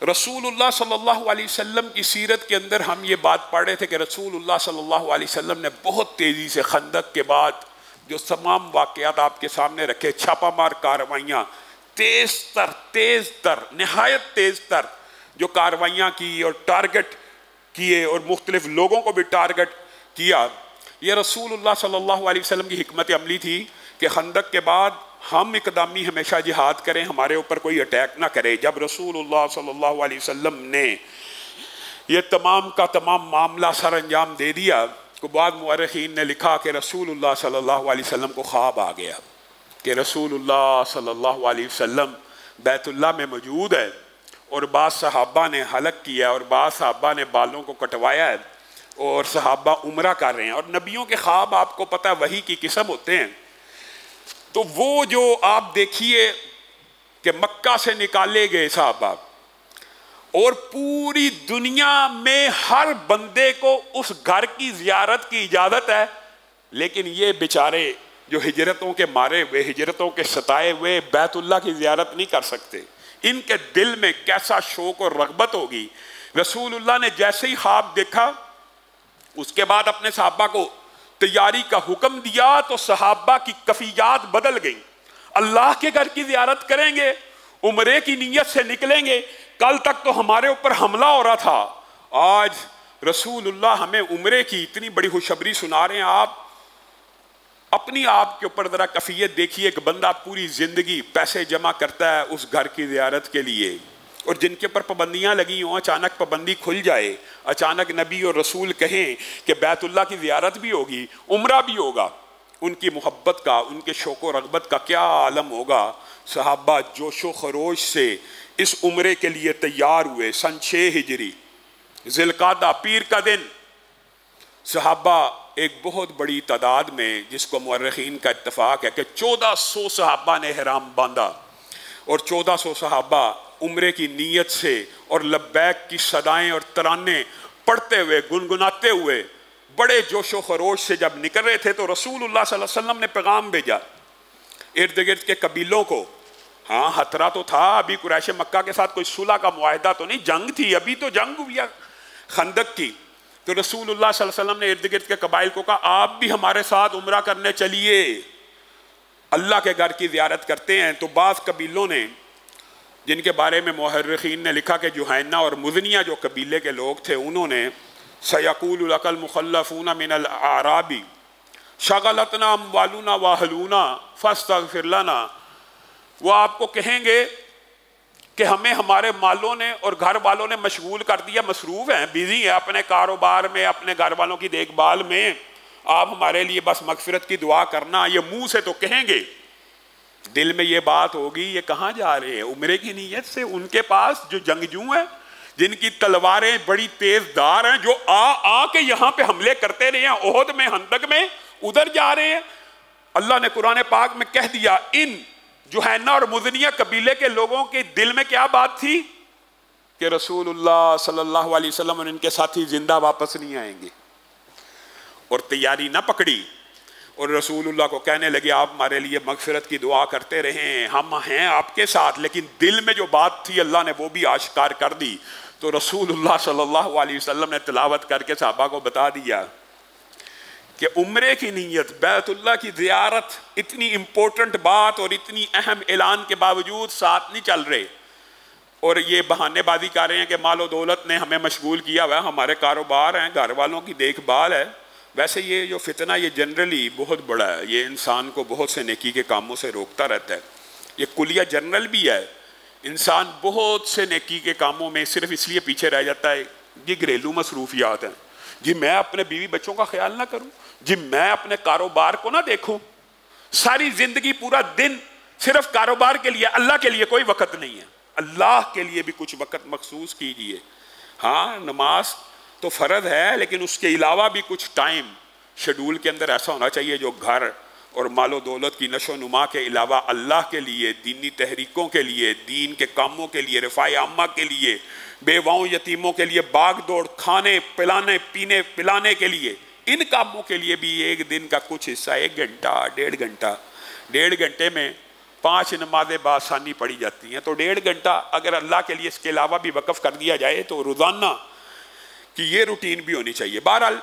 रसूलुल्लाह सल्लल्लाहु अलैहि वसल्लम की सीरत के अंदर हम ये बात पढ़ रहे थे कि रसूलुल्लाह सल्लल्लाहु अलैहि वसल्लम ने बहुत तेज़ी से खंदक के बाद जो तमाम वाक़यात आपके सामने रखे, छापामार कार्रवाइयाँ, तेज़ तर नहायत तेज़ तर जो कार्रवाइयाँ की और टारगेट किए और मुख्तलिफ लोगों को भी टारगेट किया। ये रसूलुल्लाह सल्लल्लाहु अलैहि वसल्लम की हिकमत अमली थी कि खंदक के बाद हम इकदामी हमेशा जिहाद करें, हमारे ऊपर कोई अटैक ना करे। जब रसूलुल्लाह सल्लल्लाहु अलैहि वसल्लम ने ये तमाम का तमाम मामला सर अंजाम दे दिया तो बाद मुअर्रिखीन ने लिखा कि रसूलुल्लाह सल्लल्लाहु अलैहि वसल्लम को ख्वाब आ गया कि रसूलुल्लाह सल्लल्लाहु अलैहि वसल्लम बैतुल्लाह में मौजूद है और बाद सहाबा ने हलक किया और बाद सहाबा ने बालों को कटवाया है और सहाबा उम्रा कर रहे हैं। और नबियों के ख्वाब आपको पता है वही की किस्म होते हैं। तो वो जो आप देखिए कि मक्का से निकाले गए सहाबा और पूरी दुनिया में हर बंदे को उस घर की जियारत की इजाज़त है, लेकिन ये बेचारे जो हिजरतों के मारे हुए, हिजरतों के सताए हुए बैतुल्लाह की जियारत नहीं कर सकते। इनके दिल में कैसा शौक और रग़बत होगी। रसूलुल्लाह ने जैसे ही ख्वाब देखा उसके बाद अपने सहाबा को तैयारी का हुक्म दिया तो सहाबा की कफियात बदल गई। अल्लाह के घर की जियारत करेंगे, उम्रे की नीयत से निकलेंगे। कल तक तो हमारे ऊपर हमला हो रहा था, आज रसूलुल्लाह हमें उम्रे की इतनी बड़ी खुशखबरी सुना रहे हैं। आप अपनी आप के ऊपर जरा कफियत देखिए कि बंदा पूरी जिंदगी पैसे जमा करता है उस घर की जियारत के लिए और जिनके ऊपर पाबंदियां लगी हों, अचानक पाबंदी खुल जाए, अचानक नबी और रसूल कहें कि बैतुल्लाह की जियारत भी होगी, उम्रा भी होगा, उनकी मोहब्बत का, उनके शौक़ व रग़बत का क्या आलम होगा। सहाबा जोशो खरोश से इस उम्रे के लिए तैयार हुए। सन 6 हिजरी ज़िलक़ादा पीर का दिन सहाबा एक बहुत बड़ी तादाद में, जिसको मुअर्रिखीन का इत्तफ़ाक़ है कि 1400 सहाबा ने ihराम बांधा और 1400 सहाबा उम्रे की नीयत से और लब्बैक की सदाएं और तराने पढ़ते हुए, गुनगुनाते हुए बड़े जोशो खरोश से जब निकल रहे थे तो रसूलुल्लाह सल्लल्लाहु अलैहि वसल्लम ने पैगाम भेजा इर्द गिर्द के कबीलों को। हाँ, खतरा तो था, अभी कुरैश मक्का के साथ कोई सुलह का मुआहिदा तो नहीं, जंग थी, अभी तो जंग हुई खंदक की। तो रसूलुल्लाह सल्लल्लाहु अलैहि वसल्लम ने इर्द गिर्द के कबाइल को कहा आप भी हमारे साथ उम्रा करने चलिए, अल्लाह के घर की ज़ियारत करते हैं। तो बाज़ कबीलों ने, जिनके बारे में मुहर्रिखीन ने लिखा कि जुहैना और मुज़निया जो कबीले के लोग थे, उन्होंने सयक़ूलु लकल मुख़ल्लफ़ूना मिनल आराबी शग़लतना अम्वालुना व अहलूना फ़स्तग़फ़िर लना, वो आपको कहेंगे कि हमें हमारे मालों ने और घर वालों ने मशगूल कर दिया, मसरूफ़ हैं, बिज़ी हैं अपने कारोबार में, अपने घर वालों की देखभाल में, आप हमारे लिए बस मग़फ़िरत की दुआ करना। ये मुंह से तो कहेंगे, दिल में ये बात होगी ये कहाँ जा रहे हैं उम्रे की नीयत से। उनके पास जो जंगजू हैं, जिनकी तलवारें बड़ी तेज़दार हैं, जो आ के यहाँ पे हमले करते रहे हैं, ओहद में, खंदक में, उधर जा रहे हैं। अल्लाह ने कुरान पाक में कह दिया इन जुहैना और मुज़निया कबीले के लोगों के दिल में क्या बात थी कि रसूलुल्लाह सल्लल्लाहु अलैहि वसल्लम और इनके साथी जिंदा वापस नहीं आएंगे, और तैयारी ना पकड़ी और रसूलुल्लाह को कहने लगे आप हमारे लिए मग़फ़िरत की दुआ करते रहें, हम हैं आपके साथ। लेकिन दिल में जो बात थी अल्लाह ने वो भी आश्कार कर दी। तो रसूलुल्लाह सल्लल्लाहु अलैहि वसल्लम ने तिलावत करके सहाबा को बता दिया कि उम्रे की नीयत, बैतुल्लाह की ज़ियारत, इतनी इम्पोर्टेंट बात और इतनी अहम ऐलान के बावजूद साथ नहीं चल रहे और ये बहानेबाजी कर रहे हैं कि मालो दौलत ने हमें मशगूल किया हुआ है, हमारे कारोबार हैं, घर वालों की देखभाल है। वैसे ये जो फितना ये जनरली बहुत बड़ा है, ये इंसान को बहुत से नेकी के कामों से रोकता रहता है। ये कुलिया जनरल भी है, इंसान बहुत से नेकी के कामों में सिर्फ इसलिए पीछे रह जाता है ये घरेलू मसरूफियात हैं, जी मैं अपने बीवी बच्चों का ख्याल ना करूं, जी मैं अपने कारोबार को ना देखूं, सारी जिंदगी पूरा दिन सिर्फ कारोबार के लिए, अल्लाह के लिए कोई वक्त नहीं है। अल्लाह के लिए भी कुछ वक्त मखसूस कीजिए। हाँ, नमाज तो फ़र्ज है, लेकिन उसके अलावा भी कुछ टाइम शेड्यूल के अंदर ऐसा होना चाहिए जो घर और मालो दौलत की नशो नुमा के अलावा अल्लाह के लिए, दीनी तहरीकों के लिए, दीन के कामों के लिए, रफ़ाए आम्मा के लिए, बेवाओं यतीमों के लिए भाग दौड़, खाने पिलाने पीने पिलाने के लिए, इन कामों के लिए भी एक दिन का कुछ हिस्सा, 1 घंटा 1.5 घंटा, 1.5 घंटे में 5 नमाजें बासानी पढ़ी जाती हैं, तो 1.5 घंटा अगर अल्लाह के लिए इसके अलावा भी वक़्फ़ कर दिया जाए तो रोज़ाना की ये रूटीन भी होनी चाहिए। बहरहाल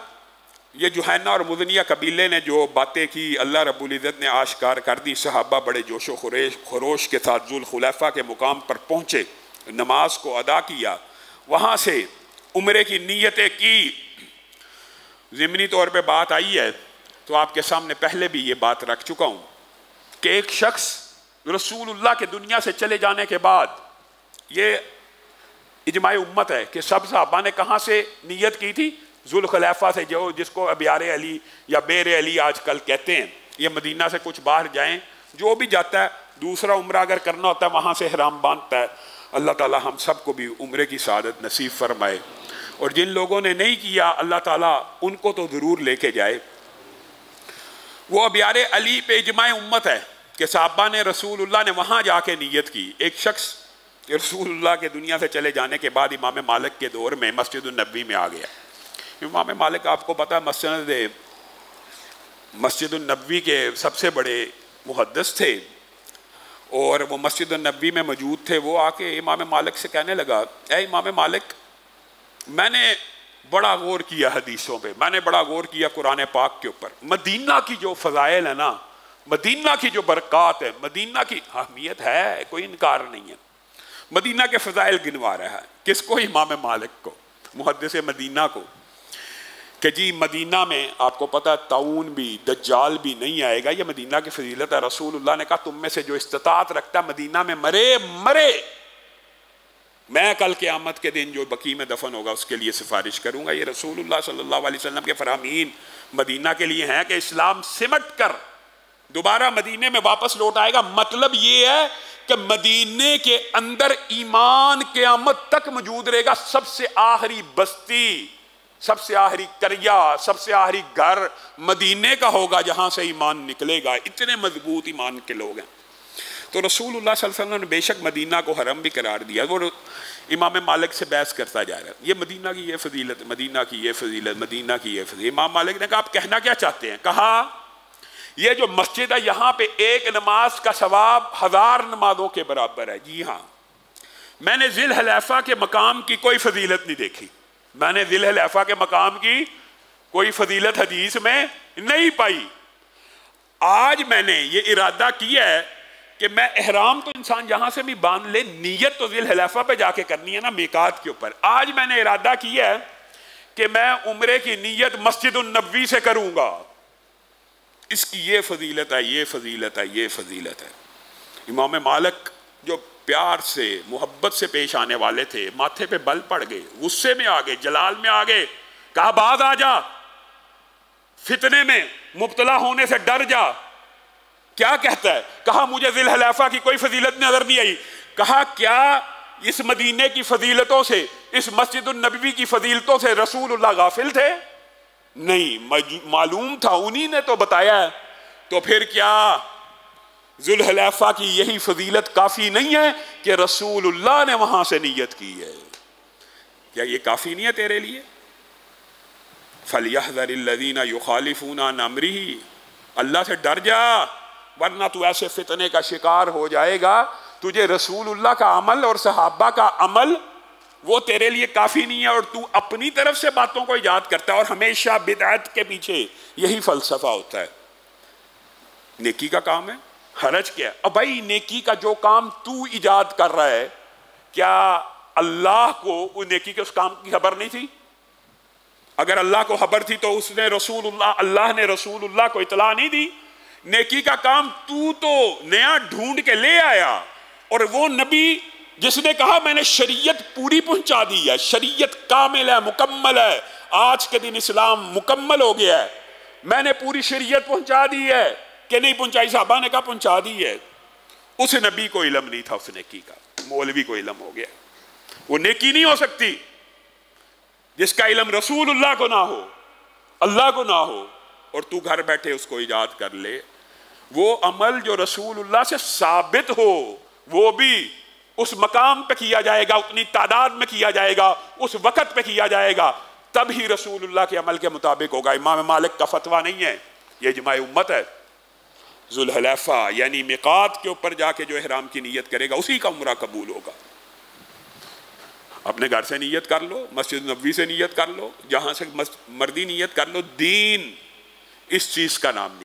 ये जुहैना और मुज़निया कबीले ने जो बातें की अल्लाह रब्बुल इज़्ज़त ने आश्कार कर दी। सहाबा बड़े जोशो खरोश के साथ जुल खुलैफा के मुकाम पर पहुँचे, नमाज को अदा किया, वहाँ से उम्रे की नीयतें की। ज़िमनी तौर पे बात आई है तो आपके सामने पहले भी ये बात रख चुका हूँ कि एक शख्स रसूलुल्लाह के दुनिया से चले जाने के बाद, ये इजमाए उम्मत है कि सब सहाबा ने कहाँ से नीयत की थी? जुल खलैफा से, जो जिसको अबियार अली या बेर अली आजकल कहते हैं। ये मदीना से कुछ बाहर जाएं, जो भी जाता है दूसरा उम्रा अगर करना होता है वहाँ से हराम बांधता है। अल्लाह ताला हम सबको भी उम्रे की सआदत नसीब फरमाए, और जिन लोगों ने नहीं किया अल्लाह ताला उनको तो ज़रूर लेके जाए। वो अबियार अली पे इजमाए उम्मत है कि साहबा ने रसूलुल्लाह ने वहाँ जाके नीयत की। एक शख्स रसूलुल्लाह के दुनिया से चले जाने के बाद इमाम मालिक के दौर में मस्जिद नबवी में आ गया। इमाम मालिक आपको पता है मस्जिद नबवी के सबसे बड़े मुहद्दिस थे, और वो मस्जिद नबवी में मौजूद थे। वो आके इमाम मालिक से कहने लगा, ए इमाम मालिक, मैंने बड़ा गौर किया हदीसों पे, मैंने बड़ा गौर किया कुरान पाक के ऊपर। मदीना की जो फ़ज़ाइल है ना, मदीना की जो बरक़ात है, मदीना की अहमियत है, कोई इनकार नहीं है। मदीना के फ़ज़ाइल गिनवा रहा है। किसको? इमाम मालिक को, मुहद्दिस मदीना को, कि जी मदीना में आपको पता है ताऊन भी दज्जाल भी नहीं आएगा, ये मदीना की फजीलत है। रसूलुल्लाह ने कहा तुम में से जो इस्तिताअत रखता है मदीना में मरे, मैं कल क़यामत के दिन जो बकी में दफन होगा उसके लिए सिफारिश करूंगा। ये रसूलुल्लाह सल्लल्लाहु अलैहि वसल्लम के फरामीन मदीना के लिए हैं कि इस्लाम सिमट कर दोबारा मदीने में वापस लौट आएगा। मतलब ये है कि मदीने के अंदर ईमान क़यामत तक मौजूद रहेगा। सबसे आखिरी बस्ती, सबसे आखिरी करिया, सबसे आखिरी घर मदीने का होगा जहां से ईमान निकलेगा। इतने मजबूत ईमान के लोग हैं। तो रसूलुल्लाह सल्लल्लाहु अलैहि वसल्लम ने बेशक मदीना को हरम भी करार दिया। वो इमाम मालिक से बहस करता जा रहा है, ये मदीना की ये फजीलत, मदीना की ये फजीलत, मदीना की ये फजीलत। इमाम मालिक ने कहा आप कहना क्या चाहते हैं? कहा ये जो मस्जिद है यहाँ पे एक नमाज का सवाब 1000 नमाजों के बराबर है। जी हाँ, मैंने ज़िल हलैफा के मकाम की कोई फजीलत नहीं देखी, मैंने ज़िल हलैफा के मकाम की कोई फजीलत हदीस में नहीं पाई। आज मैंने ये इरादा किया है कि मैं एहराम तो इंसान जहां से भी बांध ले, नीयत तो ज़िल हलैफा पे जाके करनी है ना, मीकात के ऊपर। आज मैंने इरादा किया है कि मैं उम्रे की नीयत मस्जिद नबवी से करूंगा। इसकी ये फजीलत है, ये फजीलत है, ये फजीलत है। इमाम मालिक जो प्यार से मोहब्बत से पेश आने वाले थे, माथे पे बल पड़ गए, गुस्से में आ गए, जलाल में आ गए। कहा बाज आ जा, फितने में मुब्तला होने से डर जा। क्या कहता है? कहा मुझे ज़िल हलैफा की कोई फजीलत नजर नहीं आई। कहा क्या इस मदीने की फजीलतों से, इस मस्जिद नबवी की फजीलतों से रसूलुल्लाह गाफिल थे? नहीं, मालूम था, उन्हीं ने तो बताया। तो फिर क्या ज़ुल हलैफा की यही फजीलत काफी नहीं है कि रसूलुल्लाह ने वहां से नीयत की है? क्या ये काफी नहीं है तेरे लिए? फलयहज़रिल्लज़ीना युखालिफूना अन अम्रिही, अल्लाह से डर जा, वरना तू ऐसे फितने का शिकार हो जाएगा। तुझे रसूलुल्लाह का अमल और सहाबा का अमल वो तेरे लिए काफी नहीं है, और तू अपनी तरफ से बातों को इजाद करता है। और हमेशा बिदअत के पीछे यही फलसफा होता है। नेकी का काम है, हरज क्या है? अब भाई नेकी का जो काम तू इजाद कर रहा है, क्या अल्लाह को उस नेकी के उस काम की खबर नहीं थी? अगर अल्लाह को खबर थी तो उसने अल्लाह ने रसूलुल्लाह को इतला नहीं दी? नेकी का काम तू तो नया ढूंढ के ले आया, और वो नबी जिसने कहा मैंने शरीयत पूरी पहुंचा दी है, शरीयत कामिल है, मुकम्मल है, आज के दिन इस्लाम मुकम्मल हो गया है, मैंने पूरी शरीयत पहुंचा दी है कि नहीं पहुंचाई? साहबा ने कहा पहुंचा दी है। उस नबी को इल्म नहीं था उस नेकी का, मौलवी को इल्म हो गया। वो नेकी नहीं हो सकती जिसका इल्म रसूलुल्लाह को ना हो, अल्लाह को ना हो, और तू घर बैठे उसको इजाद कर ले। वो अमल जो रसूलुल्लाह से साबित हो, वो भी उस मकाम पे किया जाएगा, उतनी तादाद में किया जाएगा, उस वक़्त पे किया जाएगा, तब ही रसूलुल्लाह के अमल के मुताबिक होगा। इमाम मालिक का फतवा नहीं है, ये इजमाए उम्मत है। जुल्हलैफा यानी मिकात के ऊपर जाके जो इहराम की नीयत करेगा उसी का उम्रा कबूल होगा। अपने घर से नीयत कर लो, मस्जिद नबवी से नीयत कर लो, जहां से मर्दी नीयत कर लो, दीन इस चीज का नाम नहीं।